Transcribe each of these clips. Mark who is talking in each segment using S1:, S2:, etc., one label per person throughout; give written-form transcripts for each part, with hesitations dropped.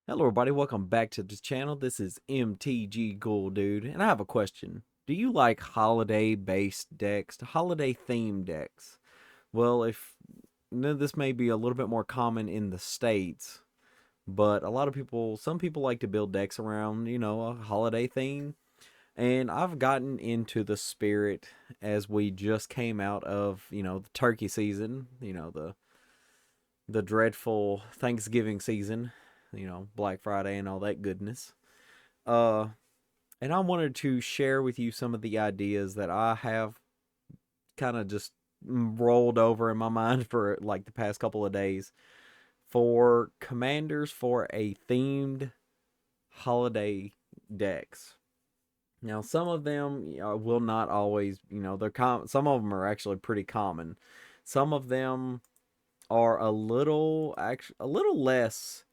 S1: Hello, everybody. Welcome back to the channel. This is MTG Ghoul Dude, and I have a question. Do you like holiday-based decks, holiday-themed decks? Well, if this may be a little bit more common in the States, but some people like to build decks around, a holiday theme. And I've gotten into the spirit as we just came out of, the turkey season, the dreadful Thanksgiving season, Black Friday and all that goodness. Uh, and I wanted to share with you some of the ideas that I have kind of just rolled over in my mind for like the past couple of days for commanders for a themed holiday decks. Now, some of them will not always, some of them are actually pretty common. Some of them are a little less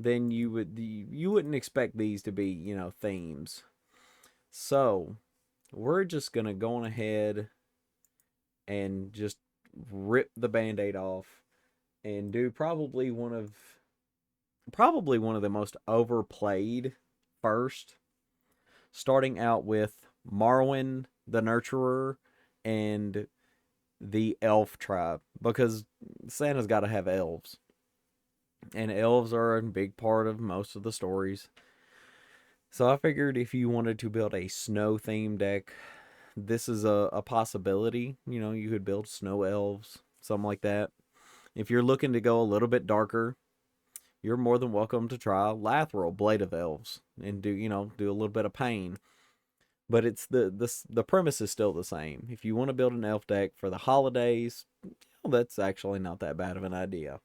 S1: than you wouldn't expect these to be, themes. So, we're just going to go on ahead and just rip the band-aid off and do probably one of the most overplayed first, starting out with Marwyn the Nurturer and the elf tribe, because Santa's got to have elves. And elves are a big part of most of the stories. So I figured if you wanted to build a snow themed deck, this is a possibility. You could build snow elves, something like that. If you're looking to go a little bit darker, you're more than welcome to try Lathril, Blade of Elves, and do a little bit of pain. But it's the premise is still the same. If you want to build an elf deck for the holidays, well, that's actually not that bad of an idea.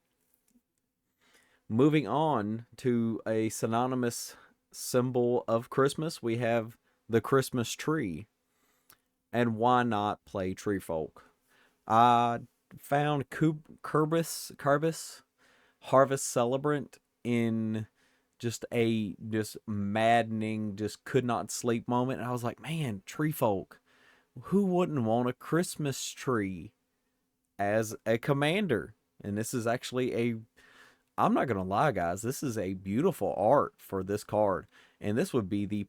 S1: Moving on to a synonymous symbol of Christmas, we have the Christmas tree. And why not play Tree Folk? I found Carbis Harvest Celebrant in just maddening, just could not sleep moment. And I was like, man, Tree Folk, who wouldn't want a Christmas tree as a commander? And this is actually I'm not gonna lie, guys, this is a beautiful art for this card. And this would be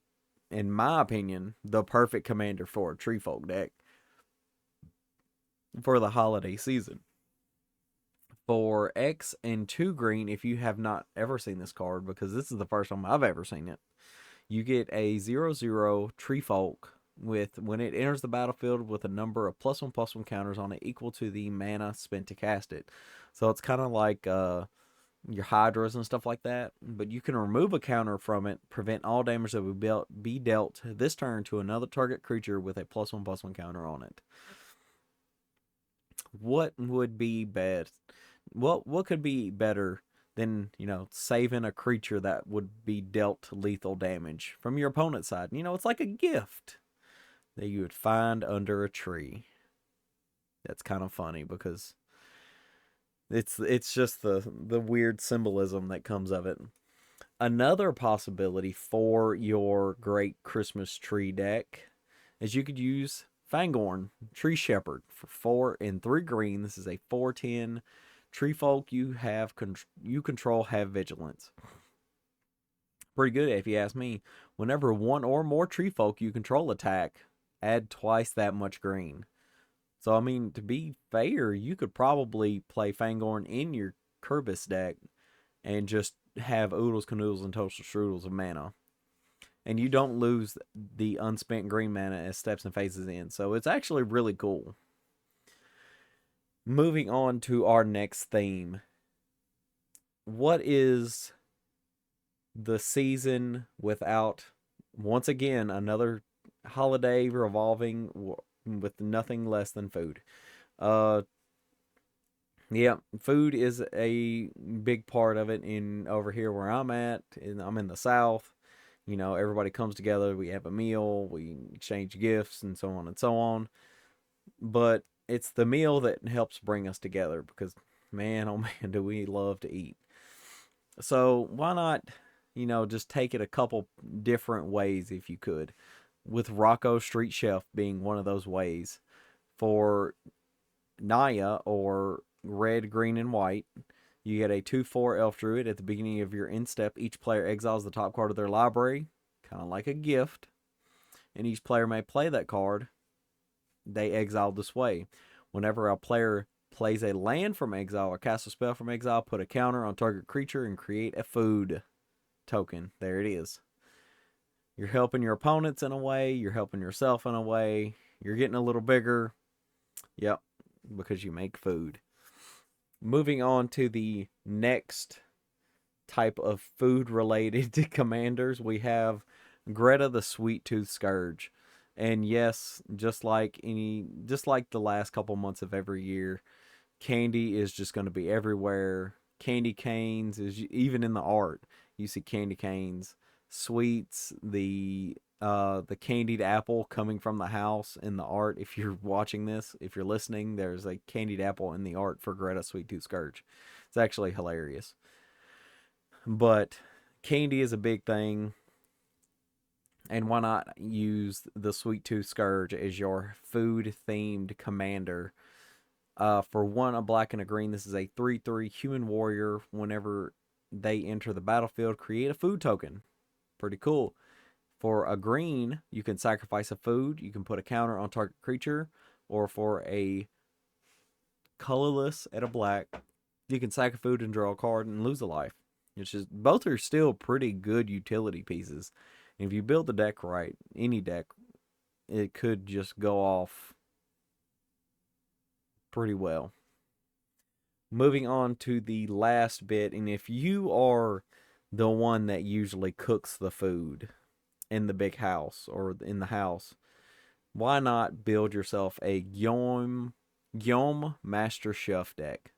S1: in my opinion, the perfect commander for a Tree Folk deck for the holiday season. For X and 2 green, if you have not ever seen this card, because this is the first time I've ever seen it, you get a 0/0 Tree Folk with when it enters the battlefield with a number of +1/+1 counters on it equal to the mana spent to cast it. So it's kind of like your Hydras and stuff like that, but you can remove a counter from it, prevent all damage that would be dealt this turn to another target creature with a +1/+1 counter on it. What would be best? What could be better than saving a creature that would be dealt lethal damage from your opponent's side? It's like a gift that you would find under a tree. That's kind of funny because it's just the weird symbolism that comes of it. Another possibility for your great Christmas tree deck is you could use Fangorn, Tree Shepherd, for 4 and 3 green. This is a 4/10 tree folk. You control have vigilance. Pretty good if you ask me. Whenever one or more tree folk you control attack, add twice that much green. So I mean, to be fair, you could probably play Fangorn in your Kerbis deck and just have oodles, canoodles, and toaster strudels of mana. And you don't lose the unspent green mana as steps and phases in. So it's actually really cool. Moving on to our next theme. What is the season without, once again, another holiday revolving with nothing less than food? Uh, yeah, food is a big part of it in over here where I'm at. I'm in the South. Everybody comes together, we have a meal, we exchange gifts, and so on and so on. But it's the meal that helps bring us together because, man, oh man, do we love to eat. So why not, just take it a couple different ways if you could, with Rocco Street Chef being one of those ways. For Naya or red, green, and white, You get a 2/4 elf druid. At the beginning of your end step, each player exiles the top card of their library, kind of like a gift, and each player may play that card they exiled this way. Whenever a player plays a land from exile or casts a spell from exile, put a counter on target creature and create a food token. There it is. You're helping your opponents in a way, you're helping yourself in a way, you're getting a little bigger. Yep, because you make food. Moving on to the next type of food related commanders, we have Greta the Sweet Tooth Scourge. And yes, just like the last couple months of every year, candy is just going to be everywhere. Candy canes is even in the art. You see candy canes, sweets, the candied apple coming from the house in the art. If you're watching this, if you're listening, there's a candied apple in the art for Greta Sweet Tooth Scourge. It's actually hilarious. But candy is a big thing. And why not use the Sweet Tooth Scourge as your food themed commander? For one, a black and a green, this is a 3/3 human warrior. Whenever they enter the battlefield, create a food token. Pretty cool. For a green, you can sacrifice a food. You can put a counter on target creature. Or for a colorless at a black, you can sack a food and draw a card and lose a life. Which is, both are still pretty good utility pieces. And if you build the deck right, any deck, it could just go off pretty well. Moving on to the last bit, and if you are the one that usually cooks the food in the big house or in the house, why not build yourself a Gyom Master Chef deck?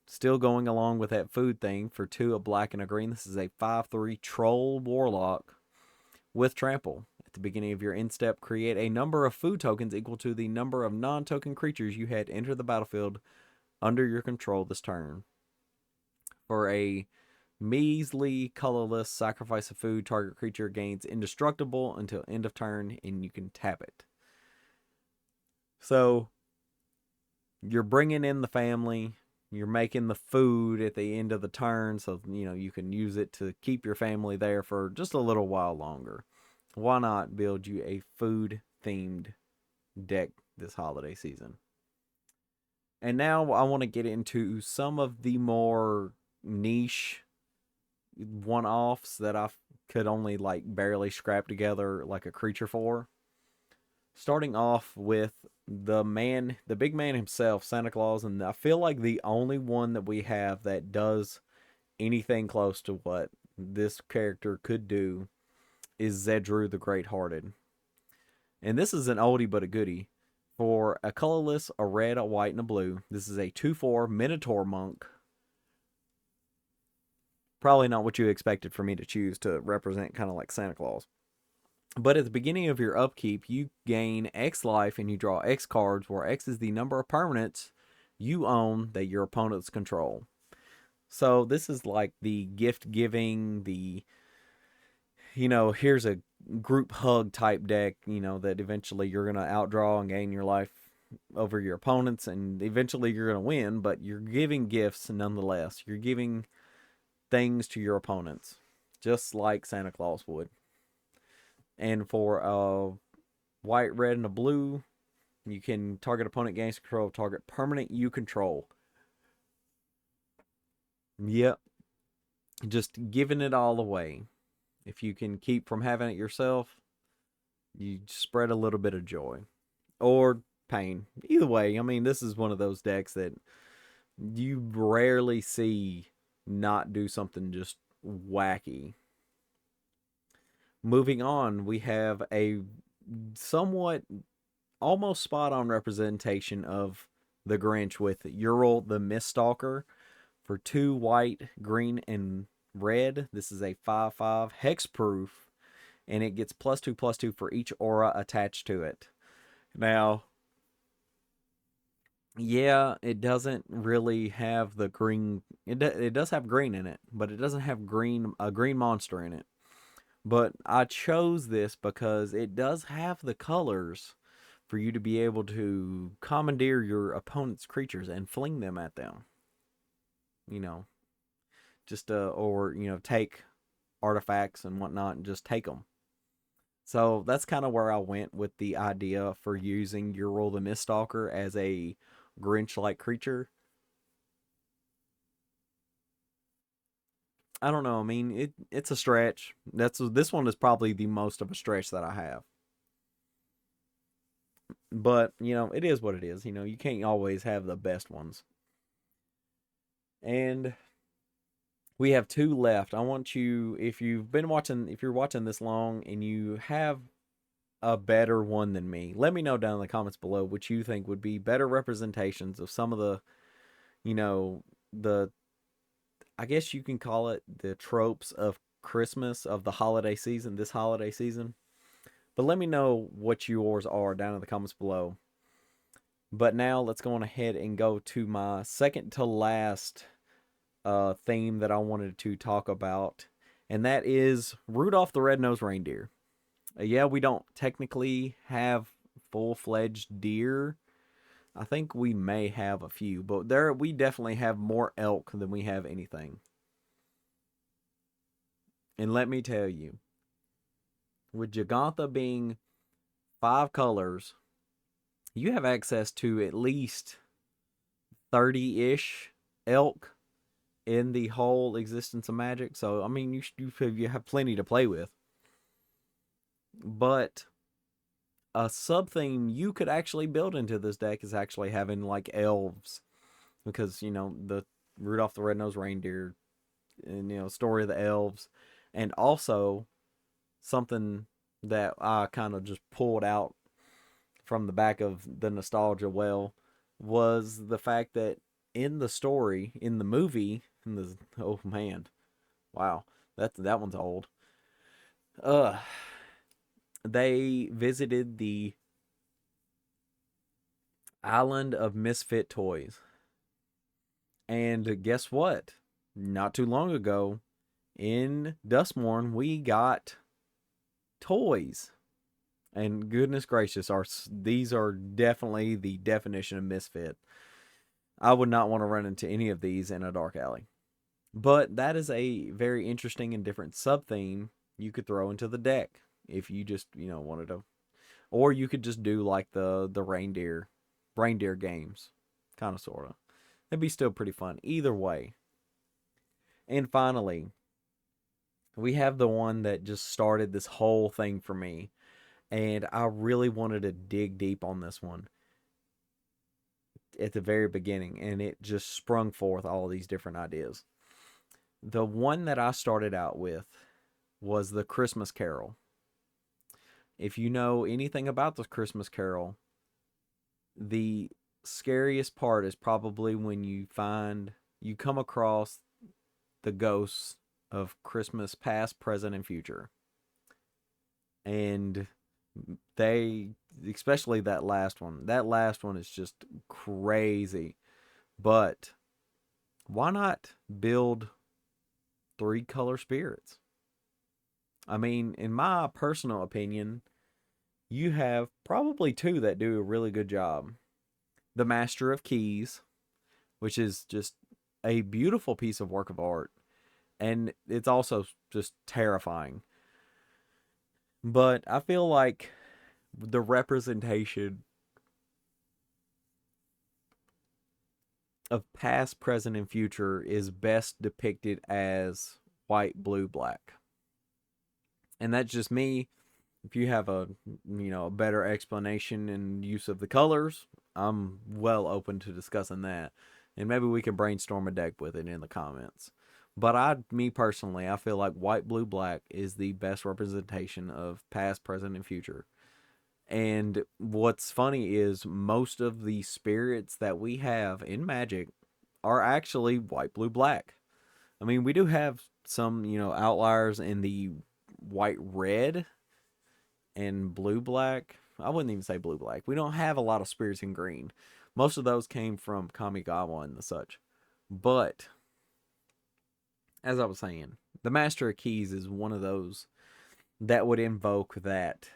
S1: Still going along with that food thing, for 2, a black and a green. This is a 5/3 Troll Warlock with Trample. At the beginning of your end step, create a number of food tokens equal to the number of non-token creatures you had enter the battlefield under your control this turn. For a measly, colorless, sacrifice of food, target creature gains indestructible until end of turn, and you can tap it. So, you're bringing in the family, you're making the food at the end of the turn, so you can use it to keep your family there for just a little while longer. Why not build you a food themed deck this holiday season? And now I want to get into some of the more niche one-offs that I could only barely scrap together like a creature for. Starting off with the big man himself, Santa Claus, and I feel like the only one that we have that does anything close to what this character could do is Zedru the Great-Hearted. And this is an oldie but a goodie. For a colorless, a red, a white, and a blue, this is a 2/4 Minotaur Monk. Probably not what you expected for me to choose to represent kind of like Santa Claus. But at the beginning of your upkeep, you gain X life and you draw X cards, where X is the number of permanents you own that your opponents control. So this is like the gift giving, here's a group hug type deck, that eventually you're going to outdraw and gain your life over your opponents, and eventually you're going to win, but you're giving gifts nonetheless. You're giving things to your opponents, just like Santa Claus would. And for a white, red, and a blue, you can target opponent gains control of target permanent you control. Yep. Just giving it all away. If you can keep from having it yourself, you spread a little bit of joy. Or pain. Either way, this is one of those decks that you rarely see not do something just wacky. Moving on, we have a somewhat almost spot on representation of the Grinch with Ural the Miststalker. For 2 white, green, and red, this is a 5/5 hexproof, and it gets +2/+2 for each aura attached to it. Now, yeah, it doesn't really have the green. It does have green in it, but it doesn't have a green monster in it. But I chose this because it does have the colors for you to be able to commandeer your opponent's creatures and fling them at them. you know, just or take artifacts and whatnot and just take them. So that's kind of where I went with the idea for using Ural the Miststalker as a Grinch-like creature. I don't know. I mean, it's a stretch. This one is probably the most of a stretch that I have. But, it is what it is. You can't always have the best ones. And we have two left. I want you, if you're watching this long and you have a better one than me, let me know down in the comments below what you think would be better representations of some of the, you know, the, I guess you can call it the tropes of Christmas, of the holiday season, this holiday season. But let me know what yours are down in the comments below. But now let's go on ahead and go to my second to last theme that I wanted to talk about, and that is Rudolph the Red-Nosed Reindeer. Yeah, we don't technically have full-fledged deer. I think we may have a few, but we definitely have more elk than we have anything. And let me tell you, with Jagantha being 5 colors, you have access to at least 30-ish elk in the whole existence of Magic. So, I mean, you have plenty to play with. But a sub theme you could actually build into this deck is actually having like elves, because the Rudolph the Red-Nosed Reindeer, and story of the elves, and also something that I kind of just pulled out from the back of the nostalgia well was the fact that in the story, in the movie, oh man, wow, that one's old. Uh, they visited the island of misfit toys, and guess what? Not too long ago, in Dustmorn, we got toys. And goodness gracious, these are definitely the definition of misfit. I would not want to run into any of these in a dark alley. But that is a very interesting and different sub theme you could throw into the deck if you just, wanted to. Or you could just do like the reindeer games, kind of sort of. It'd be still pretty fun either way. And finally, we have the one that just started this whole thing for me, and I really wanted to dig deep on this one at the very beginning, and it just sprung forth all these different ideas. The one that I started out with was the Christmas Carol. If you know anything about the Christmas Carol, the scariest part is probably when you come across the ghosts of Christmas past, present, and future. And they, especially that last one is just crazy. But why not build 3-color spirits? I mean, in my personal opinion, you have probably two that do a really good job. The Master of Keys, which is just a beautiful piece of work of art, and it's also just terrifying. But I feel like the representation of past, present, and future is best depicted as white, blue, black. And that's just me. If you have a better explanation and use of the colors, I'm well open to discussing that. And maybe we can brainstorm a deck with it in the comments. But me personally, I feel like white, blue, black is the best representation of past, present, and future. And what's funny is most of the spirits that we have in Magic are actually white, blue, black. I mean, we do have some, outliers in the white, red, and blue, black. I wouldn't even say blue, black. We don't have a lot of spirits in green. Most of those came from Kamigawa and the such. But, as I was saying, the Master of Keys is one of those that would invoke that,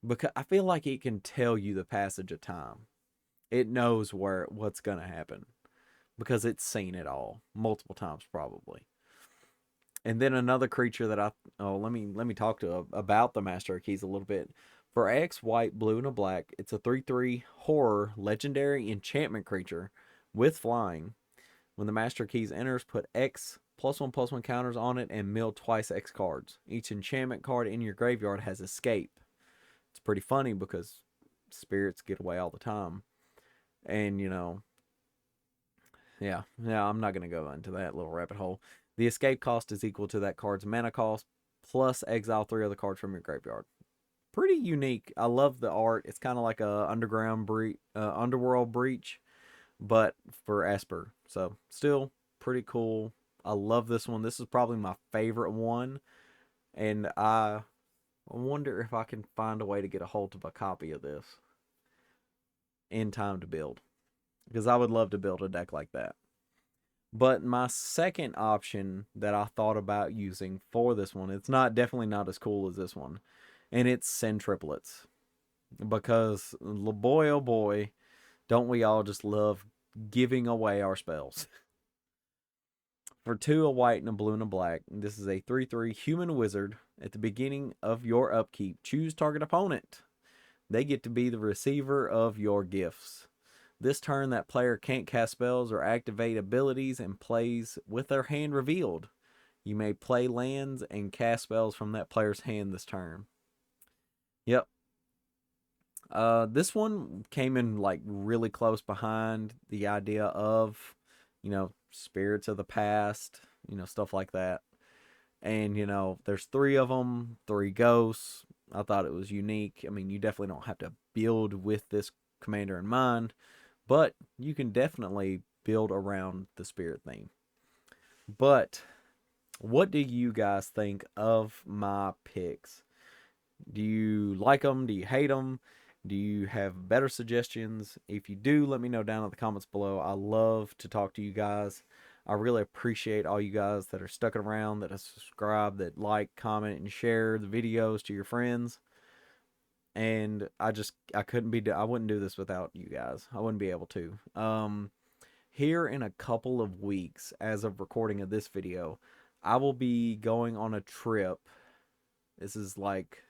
S1: because I feel like it can tell you the passage of time. It knows what's going to happen. because it's seen it all multiple times probably. And then another creature that let me talk to about the Master of Keys a little bit. For X, white, blue, and a black, it's a 3/3 horror legendary enchantment creature with flying. When the Master of Keys enters, put X +1/+1 counters on it and mill twice X cards. Each enchantment card in your graveyard has escape. It's pretty funny because spirits get away all the time. And, yeah, I'm not going to go into that little rabbit hole. The escape cost is equal to that card's mana cost plus exile 3 other cards from your graveyard. Pretty unique. I love the art. It's kind of like a underworld breach, but for Esper. So still pretty cool. I love this one. This is probably my favorite one, and I wonder if I can find a way to get a hold of a copy of this in time to build, because I would love to build a deck like that. But my second option that I thought about using for this one, it's definitely not as cool as this one, and it's Send Triplets. Because boy oh boy, don't we all just love giving away our spells. For 2, a white and a blue and a black, this is a 3/3 human wizard. At the beginning of your upkeep, choose target opponent. They get to be the receiver of your gifts. This turn, that player can't cast spells or activate abilities and plays with their hand revealed. You may play lands and cast spells from that player's hand this turn. Yep. This one came in like really close behind the idea of, spirits of the past, stuff like that. And, there's 3 of them, 3 ghosts. I thought it was unique. I mean, you definitely don't have to build with this commander in mind, but you can definitely build around the spirit theme. But what do you guys think of my picks? Do you like them? Do you hate them? Do you have better suggestions? If you do, let me know down in the comments below. I love to talk to you guys. I really appreciate all you guys that are stuck around, that have subscribed, that like, comment, and share the videos to your friends. And I wouldn't do this without you guys. I wouldn't be able to. Here in a couple of weeks, as of recording of this video, I will be going on a trip. This is like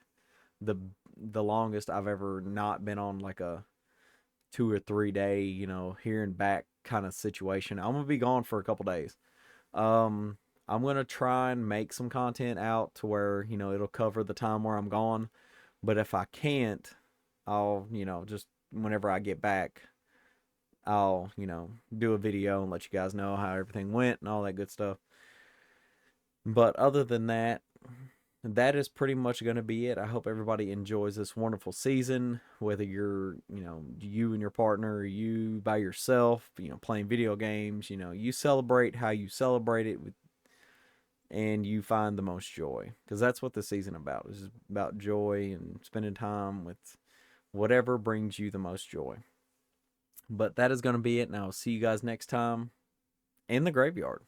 S1: the longest I've ever not been on like a 2 or 3 day, here and back kind of situation. I'm gonna be gone for a couple days. I'm gonna try and make some content out to where it'll cover the time where I'm gone. But if I can't, I'll just whenever I get back, I'll do a video and let you guys know how everything went and all that good stuff. But other than that, that is pretty much going to be it. I hope everybody enjoys this wonderful season, whether you're, you and your partner, or you by yourself, playing video games, you celebrate how you celebrate it and you find the most joy, because that's what the season about is about joy and spending time with whatever brings you the most joy. But that is going to be it. And I'll see you guys next time in the graveyard.